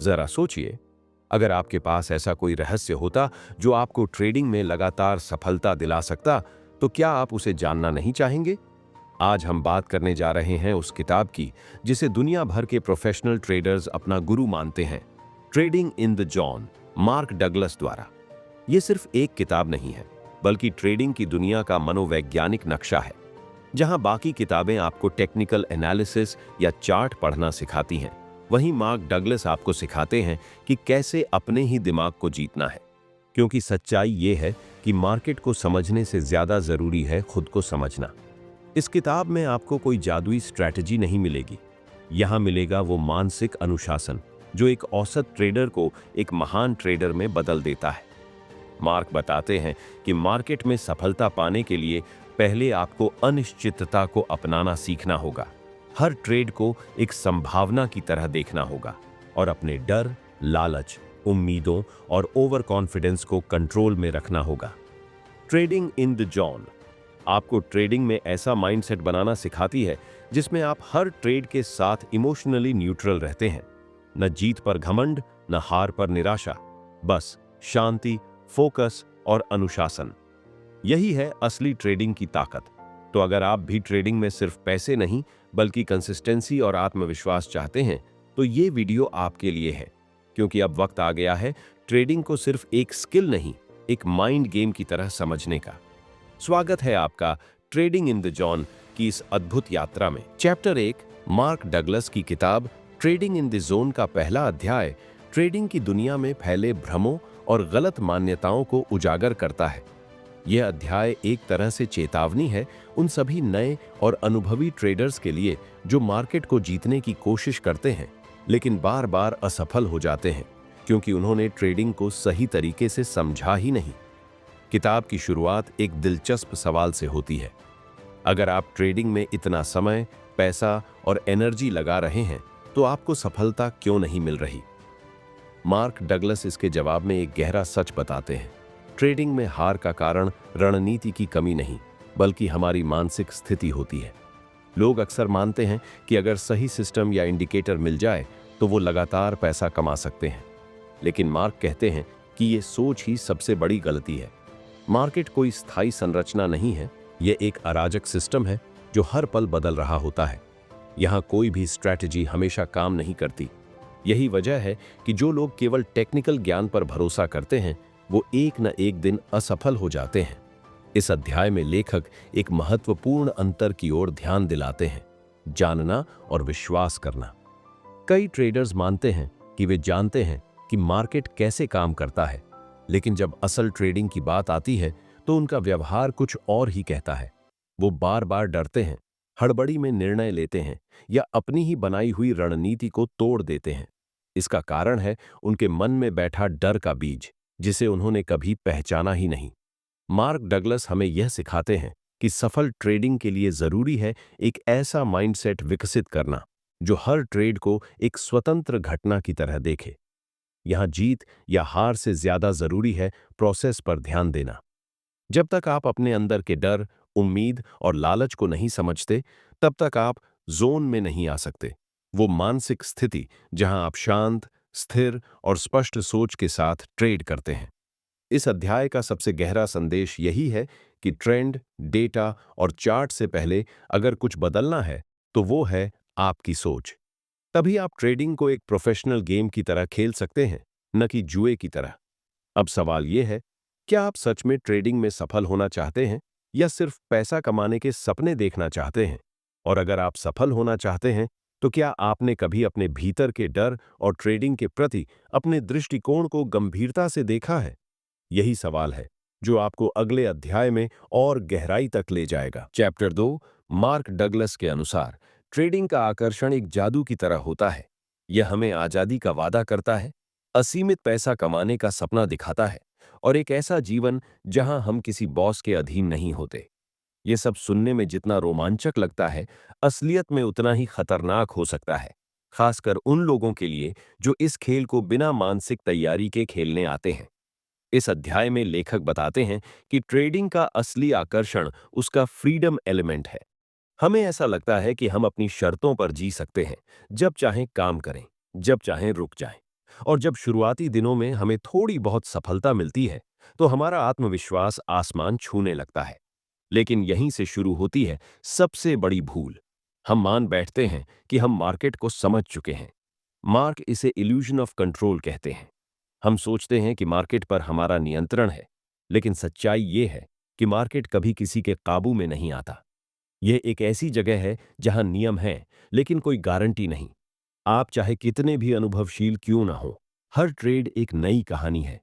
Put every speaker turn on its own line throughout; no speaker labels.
जरा सोचिए, अगर आपके पास ऐसा कोई रहस्य होता जो आपको ट्रेडिंग में लगातार सफलता दिला सकता, तो क्या आप उसे जानना नहीं चाहेंगे? आज हम बात करने जा रहे हैं उस किताब की जिसे दुनिया भर के प्रोफेशनल ट्रेडर्स अपना गुरु मानते हैं, trading in the John, mark Douglas द्वारा। ये सिर्फ एक किताब नहीं है, बल्कि ट्रेडिंग की दुनिया का मनोवैज्ञानिक नक्शा है। जहां बाकी किताबें आपको टेक्निकल एनालिसिस या चार्ट पढ़ना सिखाती हैं, वहीं मार्क डगलस आपको सिखाते हैं कि कैसे अपने ही दिमाग को जीतना है। क्योंकि सच्चाई ये है कि मार्केट को समझने से ज्यादा जरूरी है खुद को समझना। इस किताब में आपको कोई जादुई स्ट्रैटेजी नहीं मिलेगी। यहां मिलेगा वो मानसिक अनुशासन जो एक औसत ट्रेडर को एक महान ट्रेडर में बदल देता है। मार्क बताते हैं कि मार्केट में सफलता पाने के लिए पहले आपको अनिश्चितता को अपनाना सीखना होगा। हर ट्रेड को एक संभावना की तरह देखना होगा और अपने डर, लालच, उम्मीदों और ओवर कॉन्फिडेंस को कंट्रोल में रखना होगा। ट्रेडिंग इन द जॉन आपको ट्रेडिंग में ऐसा माइंडसेट बनाना सिखाती है जिसमें आप हर ट्रेड के साथ इमोशनली न्यूट्रल रहते हैं। न जीत पर घमंड, न हार पर निराशा, बस शांति, फोकस और अनुशासन। यही है असली ट्रेडिंग की ताकत। तो अगर आप भी ट्रेडिंग में सिर्फ पैसे नहीं बल्कि कंसिस्टेंसी और आत्मविश्वास चाहते हैं, तो ये वीडियो आपके लिए है। क्योंकि अब वक्त आ गया है ट्रेडिंग को सिर्फ एक स्किल नहीं, एक माइंड गेम की तरह समझने का। स्वागत है आपका ट्रेडिंग इन द जॉन की इस अद्भुत यात्रा में। चैप्टर 1, मार्क डगलस की किताब ट्रेडिंग इन द जोन का पहला अध्याय ट्रेडिंग की दुनिया में फैले भ्रमों और गलत मान्यताओं को उजागर करता है। यह अध्याय एक तरह से चेतावनी है उन सभी नए और अनुभवी ट्रेडर्स के लिए जो मार्केट को जीतने की कोशिश करते हैं लेकिन बार बार असफल हो जाते हैं क्योंकि उन्होंने ट्रेडिंग को सही तरीके से समझा ही नहीं। किताब की शुरुआत एक दिलचस्प सवाल से होती है। अगर आप ट्रेडिंग में इतना समय, पैसा और एनर्जी लगा रहे हैं, तो आपको सफलता क्यों नहीं मिल रही? मार्क डगलस इसके जवाब में एक गहरा सच बताते हैं। ट्रेडिंग में हार का कारण रणनीति की कमी नहीं, बल्कि हमारी मानसिक स्थिति होती है। लोग अक्सर मानते हैं कि अगर सही सिस्टम या इंडिकेटर मिल जाए तो वो लगातार पैसा कमा सकते हैं। लेकिन मार्क कहते हैं कि ये सोच ही सबसे बड़ी गलती है। मार्केट कोई स्थायी संरचना नहीं है, ये एक अराजक सिस्टम है जो हर पल बदल रहा होता है। यहाँ कोई भी स्ट्रैटेजी हमेशा काम नहीं करती। यही वजह है कि जो लोग केवल टेक्निकल ज्ञान पर भरोसा करते हैं, वो एक न एक दिन असफल हो जाते हैं। इस अध्याय में लेखक एक महत्वपूर्ण अंतर की ओर ध्यान दिलाते हैं, जानना और विश्वास करना। कई ट्रेडर्स मानते हैं कि वे जानते हैं कि मार्केट कैसे काम करता है, लेकिन जब असल ट्रेडिंग की बात आती है तो उनका व्यवहार कुछ और ही कहता है। वो बार बार डरते हैं, हड़बड़ी में निर्णय लेते हैं या अपनी ही बनाई हुई रणनीति को तोड़ देते हैं। इसका कारण है उनके मन में बैठा डर का बीज, जिसे उन्होंने कभी पहचाना ही नहीं। मार्क डगलस हमें यह सिखाते हैं कि सफल ट्रेडिंग के लिए जरूरी है एक ऐसा माइंडसेट विकसित करना जो हर ट्रेड को एक स्वतंत्र घटना की तरह देखे। यहां जीत या हार से ज्यादा जरूरी है प्रोसेस पर ध्यान देना। जब तक आप अपने अंदर के डर, उम्मीद और लालच को नहीं समझते, तब तक आप जोन में नहीं आ सकते। वो मानसिक स्थिति जहां आप शांत, स्थिर और स्पष्ट सोच के साथ ट्रेड करते हैं। इस अध्याय का सबसे गहरा संदेश यही है कि ट्रेंड, डेटा और चार्ट से पहले अगर कुछ बदलना है, तो वो है आपकी सोच। तभी आप ट्रेडिंग को एक प्रोफेशनल गेम की तरह खेल सकते हैं, न कि जुए की तरह। अब सवाल यह है, क्या आप सच में ट्रेडिंग में सफल होना चाहते हैं या सिर्फ पैसा कमाने के सपने देखना चाहते हैं? और अगर आप सफल होना चाहते हैं, तो क्या आपने कभी अपने भीतर के डर और ट्रेडिंग के प्रति अपने दृष्टिकोण को गंभीरता से देखा है? यही सवाल है जो आपको अगले अध्याय में और गहराई तक ले जाएगा। चैप्टर 2, मार्क डगलस के अनुसार ट्रेडिंग का आकर्षण एक जादू की तरह होता है। यह हमें आजादी का वादा करता है, असीमित पैसा कमाने का सपना दिखाता है और एक ऐसा जीवन जहां हम किसी बॉस के अधीन नहीं होते। ये सब सुनने में जितना रोमांचक लगता है, असलियत में उतना ही खतरनाक हो सकता है, खासकर उन लोगों के लिए जो इस खेल को बिना मानसिक तैयारी के खेलने आते हैं। इस अध्याय में लेखक बताते हैं कि ट्रेडिंग का असली आकर्षण उसका फ्रीडम एलिमेंट है। हमें ऐसा लगता है कि हम अपनी शर्तों पर जी सकते हैं, जब चाहें काम करें, जब चाहें रुक जाएं। और जब शुरुआती दिनों में हमें थोड़ी बहुत सफलता मिलती है, तो हमारा आत्मविश्वास आसमान छूने लगता है। लेकिन यहीं से शुरू होती है सबसे बड़ी भूल। हम मान बैठते हैं कि हम मार्केट को समझ चुके हैं। मार्क इसे इल्यूजन ऑफ कंट्रोल कहते हैं। हम सोचते हैं कि मार्केट पर हमारा नियंत्रण है, लेकिन सच्चाई ये है कि मार्केट कभी किसी के काबू में नहीं आता। यह एक ऐसी जगह है जहां नियम हैं, लेकिन कोई गारंटी नहीं। आप चाहे कितने भी अनुभवशील क्यों ना हो, हर ट्रेड एक नई कहानी है।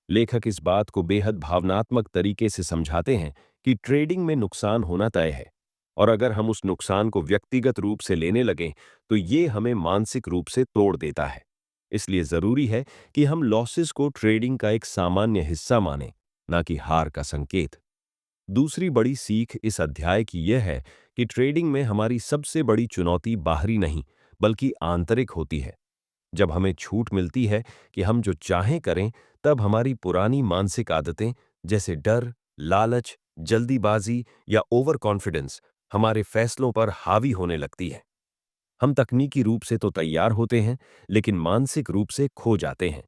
लेखक इस बात को बेहद भावनात्मक तरीके से समझाते हैं कि ट्रेडिंग में नुकसान होना तय है, और अगर हम उस नुकसान को व्यक्तिगत रूप से लेने लगें तो ये हमें मानसिक रूप से तोड़ देता है। इसलिए जरूरी है कि हम लॉसेस को ट्रेडिंग का एक सामान्य हिस्सा मानें, ना कि हार का संकेत। दूसरी बड़ी सीख इस अध्याय की यह है कि ट्रेडिंग में हमारी सबसे बड़ी चुनौती बाहरी नहीं, बल्कि आंतरिक होती है। जब हमें छूट मिलती है कि हम जो चाहें करें, तब हमारी पुरानी मानसिक आदतें जैसे डर, लालच, जल्दीबाजी या ओवर कॉन्फिडेंस हमारे फैसलों पर हावी होने लगती है। हम तकनीकी रूप से तो तैयार होते हैं, लेकिन मानसिक रूप से खो जाते हैं।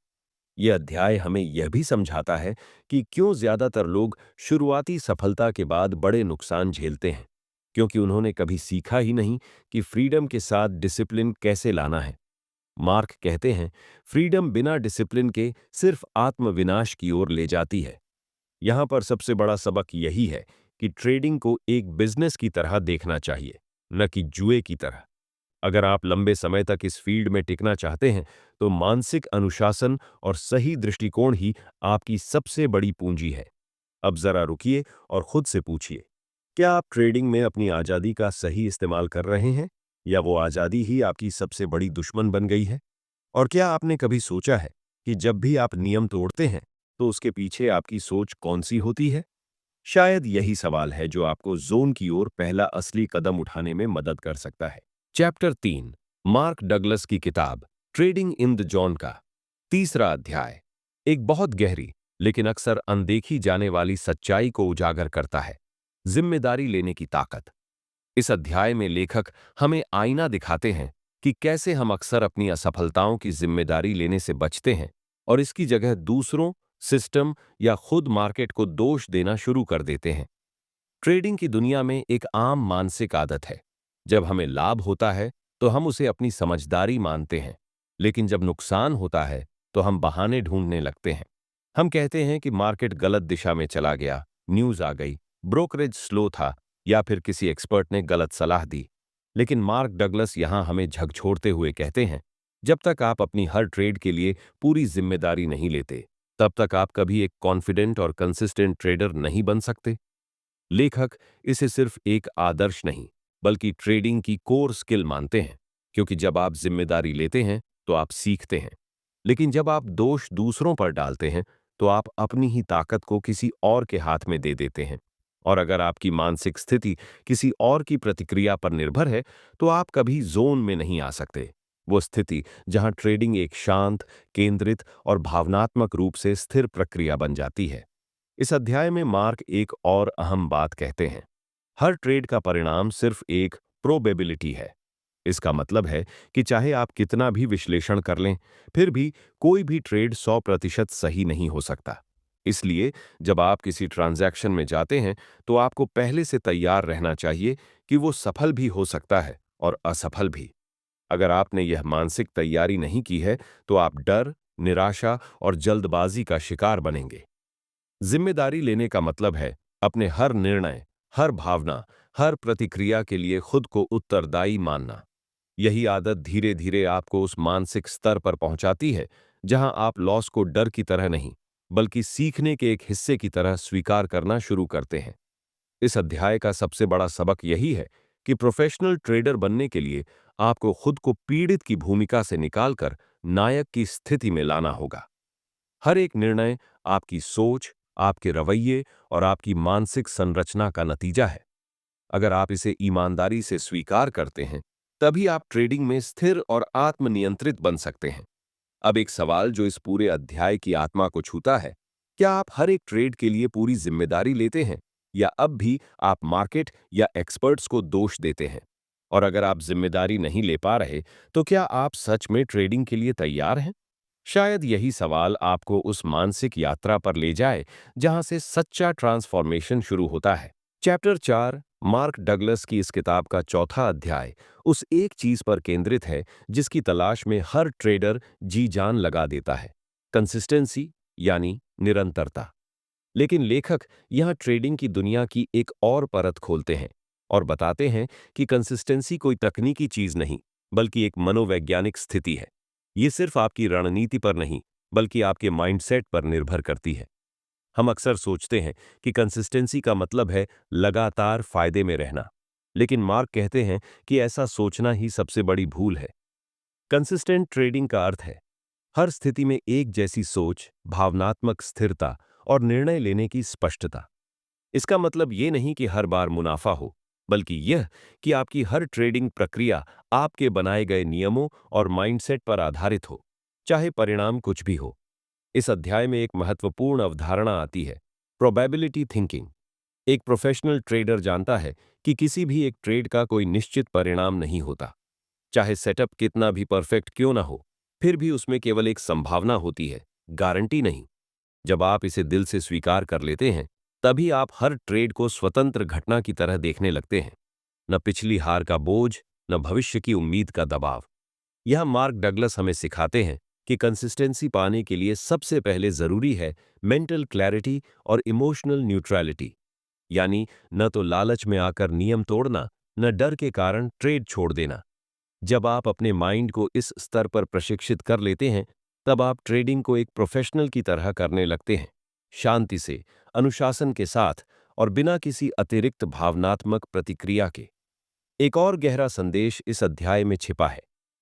यह अध्याय हमें यह भी समझाता है कि क्यों ज्यादातर लोग शुरुआती सफलता के बाद बड़े नुकसान झेलते हैं, क्योंकि उन्होंने कभी सीखा ही नहीं कि फ्रीडम के साथ डिसिप्लिन कैसे लाना है। मार्क कहते हैं, फ्रीडम बिना डिसिप्लिन के सिर्फ आत्मविनाश की ओर ले जाती है। यहां पर सबसे बड़ा सबक यही है कि ट्रेडिंग को एक बिजनेस की तरह देखना चाहिए, न कि जुए की तरह। अगर आप लंबे समय तक इस फील्ड में टिकना चाहते हैं, तो मानसिक अनुशासन और सही दृष्टिकोण ही आपकी सबसे बड़ी पूंजी है। अब जरा रुकिए और खुद से पूछिए, क्या आप ट्रेडिंग में अपनी आजादी का सही इस्तेमाल कर रहे हैं, या वो आजादी ही आपकी सबसे बड़ी दुश्मन बन गई है? और क्या आपने कभी सोचा है कि जब भी आप नियम तोड़ते हैं, तो उसके पीछे आपकी सोच कौन सी होती है? शायद यही सवाल है जो आपको जोन की ओर पहला असली कदम उठाने में मदद कर सकता है। चैप्टर 3, मार्क डगलस की किताब ट्रेडिंग इन द जोन का तीसरा अध्याय एक बहुत गहरी लेकिन अक्सर अनदेखी जाने वाली सच्चाई को उजागर करता है, जिम्मेदारी लेने की ताकत। इस अध्याय में लेखक हमें आईना दिखाते हैं कि कैसे हम अक्सर अपनी असफलताओं की जिम्मेदारी लेने से बचते हैं और इसकी जगह दूसरों, सिस्टम या खुद मार्केट को दोष देना शुरू कर देते हैं। ट्रेडिंग की दुनिया में एक आम मानसिक आदत है, जब हमें लाभ होता है तो हम उसे अपनी समझदारी मानते हैं, लेकिन जब नुकसान होता है तो हम बहाने ढूंढने लगते हैं। हम कहते हैं कि मार्केट गलत दिशा में चला गया, न्यूज आ गई, ब्रोकरेज स्लो था, या फिर किसी एक्सपर्ट ने गलत सलाह दी। लेकिन मार्क डगलस यहां हमें झकझोरते हुए कहते हैं, जब तक आप अपनी हर ट्रेड के लिए पूरी जिम्मेदारी नहीं लेते, तब तक आप कभी एक कॉन्फिडेंट और कंसिस्टेंट ट्रेडर नहीं बन सकते। लेखक इसे सिर्फ एक आदर्श नहीं, बल्कि ट्रेडिंग की कोर स्किल मानते हैं, क्योंकि जब आप जिम्मेदारी लेते हैं तो आप सीखते हैं, लेकिन जब आप दोष दूसरों पर डालते हैं तो आप अपनी ही ताकत को किसी और के हाथ में दे देते हैं। और अगर आपकी मानसिक स्थिति किसी और की प्रतिक्रिया पर निर्भर है, तो आप कभी जोन में नहीं आ सकते। वो स्थिति जहां ट्रेडिंग एक शांत, केंद्रित और भावनात्मक रूप से स्थिर प्रक्रिया बन जाती है। इस अध्याय में मार्क एक और अहम बात कहते हैं, हर ट्रेड का परिणाम सिर्फ एक प्रोबेबिलिटी है। इसका मतलब है कि चाहे आप कितना भी विश्लेषण कर लें, फिर भी कोई भी ट्रेड 100% सही नहीं हो सकता। इसलिए जब आप किसी ट्रांजैक्शन में जाते हैं, तो आपको पहले से तैयार रहना चाहिए कि वो सफल भी हो सकता है और असफल भी। अगर आपने यह मानसिक तैयारी नहीं की है, तो आप डर, निराशा और जल्दबाजी का शिकार बनेंगे। जिम्मेदारी लेने का मतलब है अपने हर निर्णय, हर भावना, हर प्रतिक्रिया के लिए खुद को उत्तरदायी मानना। यही आदत धीरे धीरे आपको उस मानसिक स्तर पर पहुंचाती है जहां आप लॉस को डर की तरह नहीं, बल्कि सीखने के एक हिस्से की तरह स्वीकार करना शुरू करते हैं। इस अध्याय का सबसे बड़ा सबक यही है कि प्रोफेशनल ट्रेडर बनने के लिए आपको खुद को पीड़ित की भूमिका से निकालकर नायक की स्थिति में लाना होगा। हर एक निर्णय आपकी सोच, आपके रवैये और आपकी मानसिक संरचना का नतीजा है। अगर आप इसे ईमानदारी से स्वीकार करते हैं, तभी आप ट्रेडिंग में स्थिर और आत्मनियंत्रित बन सकते हैं। अब एक सवाल जो इस पूरे अध्याय की आत्मा को छूता है, क्या आप हर एक ट्रेड के लिए पूरी जिम्मेदारी लेते हैं, या अब भी आप मार्केट या एक्सपर्ट्स को दोष देते हैं? और अगर आप जिम्मेदारी नहीं ले पा रहे, तो क्या आप सच में ट्रेडिंग के लिए तैयार हैं? शायद यही सवाल आपको उस मानसिक यात्रा पर ले जाए जहां से सच्चा ट्रांसफॉर्मेशन शुरू होता है। चैप्टर 4, मार्क डगलस की इस किताब का चौथा अध्याय उस एक चीज पर केंद्रित है जिसकी तलाश में हर ट्रेडर जी जान लगा देता है, कंसिस्टेंसी, यानी निरंतरता। लेकिन लेखक यहाँ ट्रेडिंग की दुनिया की एक और परत खोलते हैं और बताते हैं कि कंसिस्टेंसी कोई तकनीकी चीज नहीं, बल्कि एक मनोवैज्ञानिक स्थिति है। ये सिर्फ आपकी रणनीति पर नहीं, बल्कि आपके माइंडसेट पर निर्भर करती है। हम अक्सर सोचते हैं कि कंसिस्टेंसी का मतलब है लगातार फायदे में रहना, लेकिन मार्क कहते हैं कि ऐसा सोचना ही सबसे बड़ी भूल है। कंसिस्टेंट ट्रेडिंग का अर्थ है हर स्थिति में एक जैसी सोच, भावनात्मक स्थिरता और निर्णय लेने की स्पष्टता। इसका मतलब ये नहीं कि हर बार मुनाफा हो, बल्कि यह कि आपकी हर ट्रेडिंग प्रक्रिया आपके बनाए गए नियमों और माइंडसेट पर आधारित हो, चाहे परिणाम कुछ भी हो। इस अध्याय में एक महत्वपूर्ण अवधारणा आती है, प्रोबेबिलिटी थिंकिंग। एक प्रोफेशनल ट्रेडर जानता है कि किसी भी एक ट्रेड का कोई निश्चित परिणाम नहीं होता। चाहे सेटअप कितना भी परफेक्ट क्यों ना हो, फिर भी उसमें केवल एक संभावना होती है, गारंटी नहीं। जब आप इसे दिल से स्वीकार कर लेते हैं, तभी आप हर ट्रेड को स्वतंत्र घटना की तरह देखने लगते हैं। न पिछली हार का बोझ, न भविष्य की उम्मीद का दबाव। यह मार्क डगलस हमें सिखाते हैं कि कंसिस्टेंसी पाने के लिए सबसे पहले जरूरी है मेंटल क्लैरिटी और इमोशनल न्यूट्रलिटी। यानी न तो लालच में आकर नियम तोड़ना, न डर के कारण ट्रेड छोड़ देना। जब आप अपने माइंड को इस स्तर पर प्रशिक्षित कर लेते हैं, तब आप ट्रेडिंग को एक प्रोफेशनल की तरह करने लगते हैं, शांति से, अनुशासन के साथ और बिना किसी अतिरिक्त भावनात्मक प्रतिक्रिया के। एक और गहरा संदेश इस अध्याय में छिपा है,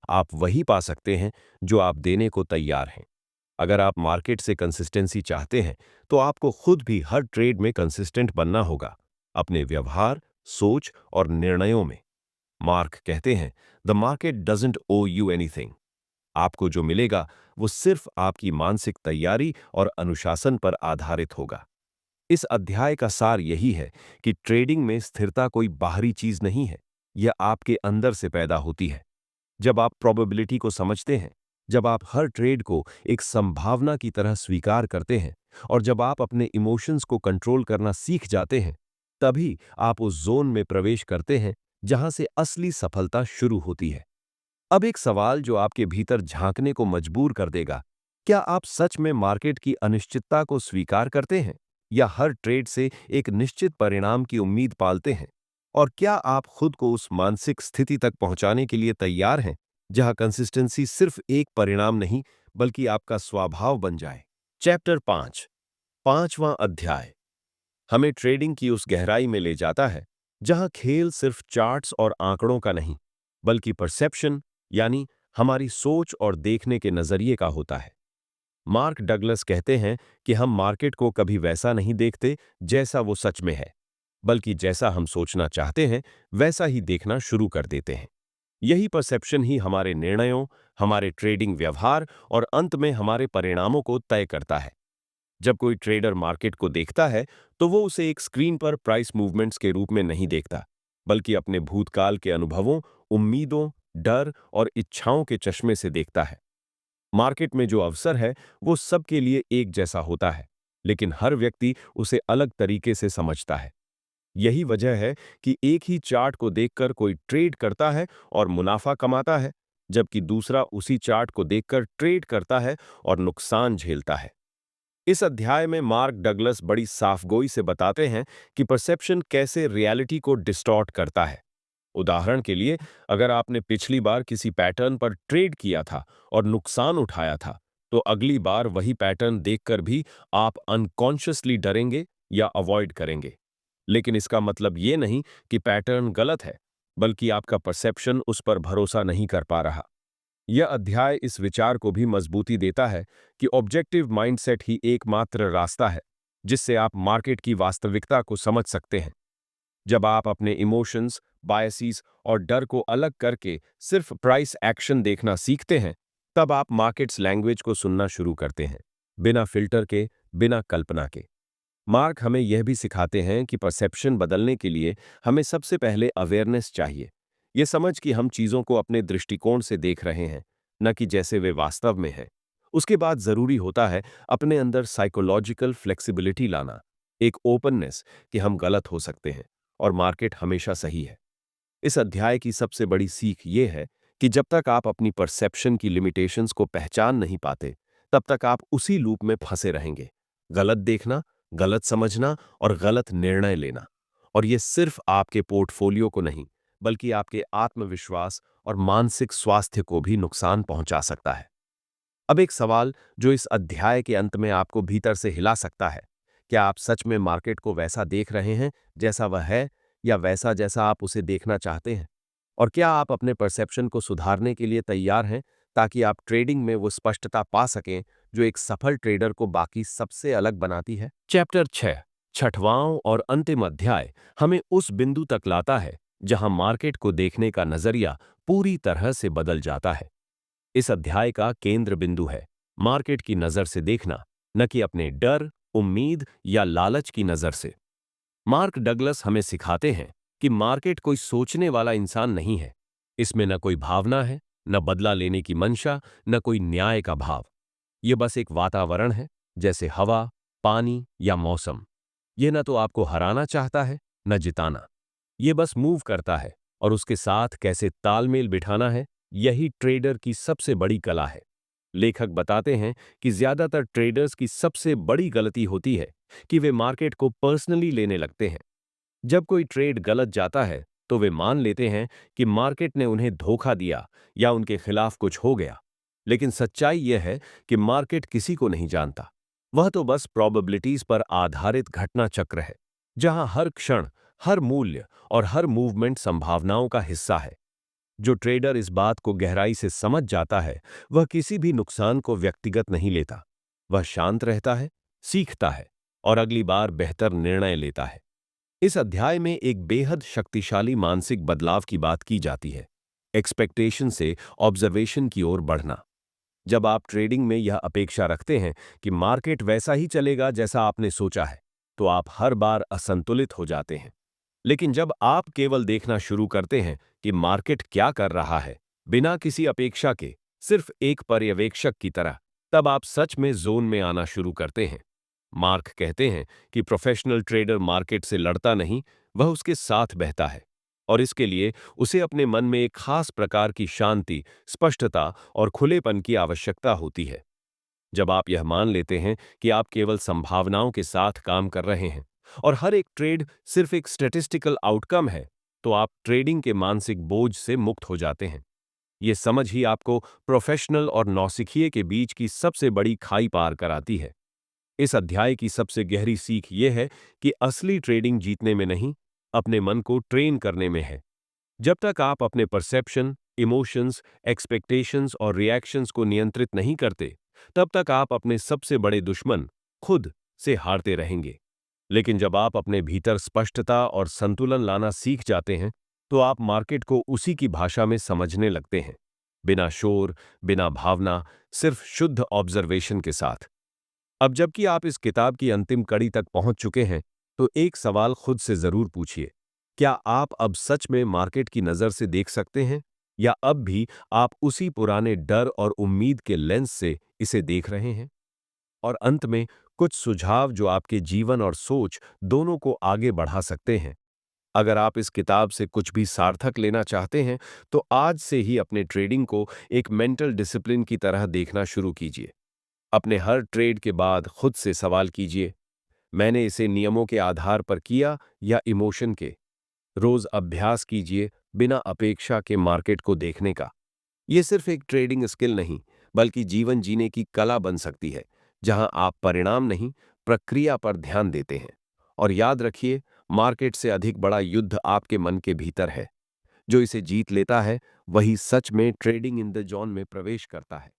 आप वही पा सकते हैं जो आप देने को तैयार हैं। अगर आप मार्केट से कंसिस्टेंसी चाहते हैं, तो आपको खुद भी हर ट्रेड में कंसिस्टेंट बनना होगा, अपने व्यवहार, सोच और निर्णयों में। मार्क कहते हैं, the market doesn't owe you anything. आपको जो मिलेगा वो सिर्फ आपकी मानसिक तैयारी और अनुशासन पर आधारित होगा। इस अध्याय का सार यही है कि ट्रेडिंग में स्थिरता कोई बाहरी चीज नहीं है, यह आपके अंदर से पैदा होती है। जब आप प्रोबेबिलिटी को समझते हैं, जब आप हर ट्रेड को एक संभावना की तरह स्वीकार करते हैं और जब आप अपने इमोशंस को कंट्रोल करना सीख जाते हैं, तभी आप उस जोन में प्रवेश करते हैं जहां से असली सफलता शुरू होती है। अब एक सवाल जो आपके भीतर झांकने को मजबूर कर देगा, क्या आप सच में मार्केट की अनिश्चितता को स्वीकार करते हैं या हर ट्रेड से एक निश्चित परिणाम की उम्मीद पालते हैं? और क्या आप खुद को उस मानसिक स्थिति तक पहुंचाने के लिए तैयार हैं जहां कंसिस्टेंसी सिर्फ एक परिणाम नहीं, बल्कि आपका स्वभाव बन जाए? चैप्टर 5, पांचवां अध्याय हमें ट्रेडिंग की उस गहराई में ले जाता है जहां खेल सिर्फ चार्ट्स और आंकड़ों का नहीं, बल्कि परसेप्शन, यानी हमारी सोच और देखने के नजरिए का होता है। मार्क डगलस कहते हैं कि हम मार्केट को कभी वैसा नहीं देखते जैसा वो सच में है, बल्कि जैसा हम सोचना चाहते हैं वैसा ही देखना शुरू कर देते हैं। यही परसेप्शन ही हमारे निर्णयों, हमारे ट्रेडिंग व्यवहार और अंत में हमारे परिणामों को तय करता है। जब कोई ट्रेडर मार्केट को देखता है, तो वो उसे एक स्क्रीन पर प्राइस मूवमेंट्स के रूप में नहीं देखता, बल्कि अपने भूतकाल के अनुभवों, उम्मीदों, डर और इच्छाओं के चश्मे से देखता है। मार्केट में जो अवसर है, वो सबके लिए एक जैसा होता है, लेकिन हर व्यक्ति उसे अलग तरीके से समझता है। यही वजह है कि एक ही चार्ट को देखकर कोई ट्रेड करता है और मुनाफा कमाता है, जबकि दूसरा उसी चार्ट को देखकर ट्रेड करता है और नुकसान झेलता है। इस अध्याय में मार्क डगलस बड़ी साफगोई से बताते हैं कि परसेप्शन कैसे रियलिटी को डिस्टॉर्ट करता है। उदाहरण के लिए, अगर आपने पिछली बार किसी पैटर्न पर ट्रेड किया था और नुकसान उठाया था, तो अगली बार वही पैटर्न देखकर भी आप अनकॉन्शियसली डरेंगे या अवॉइड करेंगे। लेकिन इसका मतलब ये नहीं कि पैटर्न गलत है, बल्कि आपका परसेप्शन उस पर भरोसा नहीं कर पा रहा। यह अध्याय इस विचार को भी मजबूती देता है कि ऑब्जेक्टिव माइंडसेट ही एकमात्र रास्ता है जिससे आप मार्केट की वास्तविकता को समझ सकते हैं। जब आप अपने इमोशंस, बायसीज और डर को अलग करके सिर्फ प्राइस एक्शन देखना सीखते हैं, तब आप मार्केट्स लैंग्वेज को सुनना शुरू करते हैं, बिना फिल्टर के, बिना कल्पना के। मार्क हमें यह भी सिखाते हैं कि परसेप्शन बदलने के लिए हमें सबसे पहले अवेयरनेस चाहिए। ये समझ कि हम चीज़ों को अपने दृष्टिकोण से देख रहे हैं, न कि जैसे वे वास्तव में हैं। उसके बाद जरूरी होता है अपने अंदर साइकोलॉजिकल फ्लेक्सिबिलिटी लाना, एक ओपननेस कि हम गलत हो सकते हैं और मार्केट हमेशा सही है। इस अध्याय की सबसे बड़ी सीख ये है कि जब तक आप अपनी परसेप्शन की लिमिटेशंस को पहचान नहीं पाते, तब तक आप उसी लूप में फंसे रहेंगे। गलत देखना, गलत समझना और गलत निर्णय लेना। और ये सिर्फ आपके पोर्टफोलियो को नहीं, बल्कि आपके आत्मविश्वास और मानसिक स्वास्थ्य को भी नुकसान पहुंचा सकता है। अब एक सवाल जो इस अध्याय के अंत में आपको भीतर से हिला सकता है, क्या आप सच में मार्केट को वैसा देख रहे हैं जैसा वह है, या वैसा जैसा आप उसे देखना चाहते हैं? और क्या आप अपने परसेप्शन को सुधारने के लिए तैयार हैं, ताकि आप ट्रेडिंग में वो स्पष्टता पा सकें जो एक सफल ट्रेडर को बाकी सबसे अलग बनाती है? चैप्टर 6, छठवां और अंतिम अध्याय, हमें उस बिंदु तक लाता है जहां मार्केट को देखने का नजरिया पूरी तरह से बदल जाता है। इस अध्याय का केंद्र बिंदु है मार्केट की नजर से देखना, न कि अपने डर, उम्मीद या लालच की नजर से। मार्क डगलस हमें सिखाते हैं कि मार्केट कोई सोचने वाला इंसान नहीं है। इसमें न कोई भावना है, न बदला लेने की मंशा, न कोई न्याय का भाव। यह बस एक वातावरण है, जैसे हवा, पानी या मौसम। यह न तो आपको हराना चाहता है, न जिताना। यह बस मूव करता है, और उसके साथ कैसे तालमेल बिठाना है, यही ट्रेडर की सबसे बड़ी कला है। लेखक बताते हैं कि ज्यादातर ट्रेडर्स की सबसे बड़ी गलती होती है कि वे मार्केट को पर्सनली लेने लगते हैं। जब कोई ट्रेड गलत जाता है, तो वे मान लेते हैं कि मार्केट ने उन्हें धोखा दिया या उनके खिलाफ कुछ हो गया। लेकिन सच्चाई यह है कि मार्केट किसी को नहीं जानता। वह तो बस प्रोबेबिलिटीज पर आधारित घटना चक्र है, जहां हर क्षण, हर मूल्य और हर मूवमेंट संभावनाओं का हिस्सा है। जो ट्रेडर इस बात को गहराई से समझ जाता है, वह किसी भी नुकसान को व्यक्तिगत नहीं लेता। वह शांत रहता है, सीखता है और अगली बार बेहतर निर्णय लेता है। इस अध्याय में एक बेहद शक्तिशाली मानसिक बदलाव की बात की जाती है, एक्सपेक्टेशन से ऑब्जर्वेशन की ओर बढ़ना। जब आप ट्रेडिंग में यह अपेक्षा रखते हैं कि मार्केट वैसा ही चलेगा जैसा आपने सोचा है, तो आप हर बार असंतुलित हो जाते हैं। लेकिन जब आप केवल देखना शुरू करते हैं कि मार्केट क्या कर रहा है, बिना किसी अपेक्षा के, सिर्फ एक पर्यवेक्षक की तरह, तब आप सच में जोन में आना शुरू करते हैं। मार्क कहते हैं कि प्रोफेशनल ट्रेडर मार्केट से लड़ता नहीं, वह उसके साथ बहता है। और इसके लिए उसे अपने मन में एक खास प्रकार की शांति, स्पष्टता और खुलेपन की आवश्यकता होती है। जब आप यह मान लेते हैं कि आप केवल संभावनाओं के साथ काम कर रहे हैं और हर एक ट्रेड सिर्फ एक स्टैटिस्टिकल आउटकम है, तो आप ट्रेडिंग के मानसिक बोझ से मुक्त हो जाते हैं। ये समझ ही आपको प्रोफेशनल और नौसिखिए के बीच की सबसे बड़ी खाई पार कराती है। इस अध्याय की सबसे गहरी सीख यह है कि असली ट्रेडिंग जीतने में नहीं, अपने मन को ट्रेन करने में है। जब तक आप अपने परसेप्शन, इमोशंस, एक्सपेक्टेशंस और रिएक्शंस को नियंत्रित नहीं करते, तब तक आप अपने सबसे बड़े दुश्मन, खुद से हारते रहेंगे। लेकिन जब आप अपने भीतर स्पष्टता और संतुलन लाना सीख जाते हैं, तो आप मार्केट को उसी की भाषा में समझने लगते हैं, बिना शोर, बिना भावना, सिर्फ शुद्ध ऑब्जर्वेशन के साथ। अब जबकि आप इस किताब की अंतिम कड़ी तक पहुंच चुके हैं, तो एक सवाल खुद से जरूर पूछिए, क्या आप अब सच में मार्केट की नजर से देख सकते हैं, या अब भी आप उसी पुराने डर और उम्मीद के लेंस से इसे देख रहे हैं? और अंत में कुछ सुझाव जो आपके जीवन और सोच दोनों को आगे बढ़ा सकते हैं। अगर आप इस किताब से कुछ भी सार्थक लेना चाहते हैं, तो आज से ही अपने ट्रेडिंग को एक मेंटल डिसिप्लिन की तरह देखना शुरू कीजिए। अपने हर ट्रेड के बाद खुद से सवाल कीजिए, मैंने इसे नियमों के आधार पर किया या इमोशन के? रोज अभ्यास कीजिए, बिना अपेक्षा के मार्केट को देखने का। यह सिर्फ एक ट्रेडिंग स्किल नहीं, बल्कि जीवन जीने की कला बन सकती है, जहां आप परिणाम नहीं, प्रक्रिया पर ध्यान देते हैं। और याद रखिए, मार्केट से अधिक बड़ा युद्ध आपके मन के भीतर है। जो इसे जीत लेता है, वही सच में ट्रेडिंग इन द जोन में प्रवेश करता है।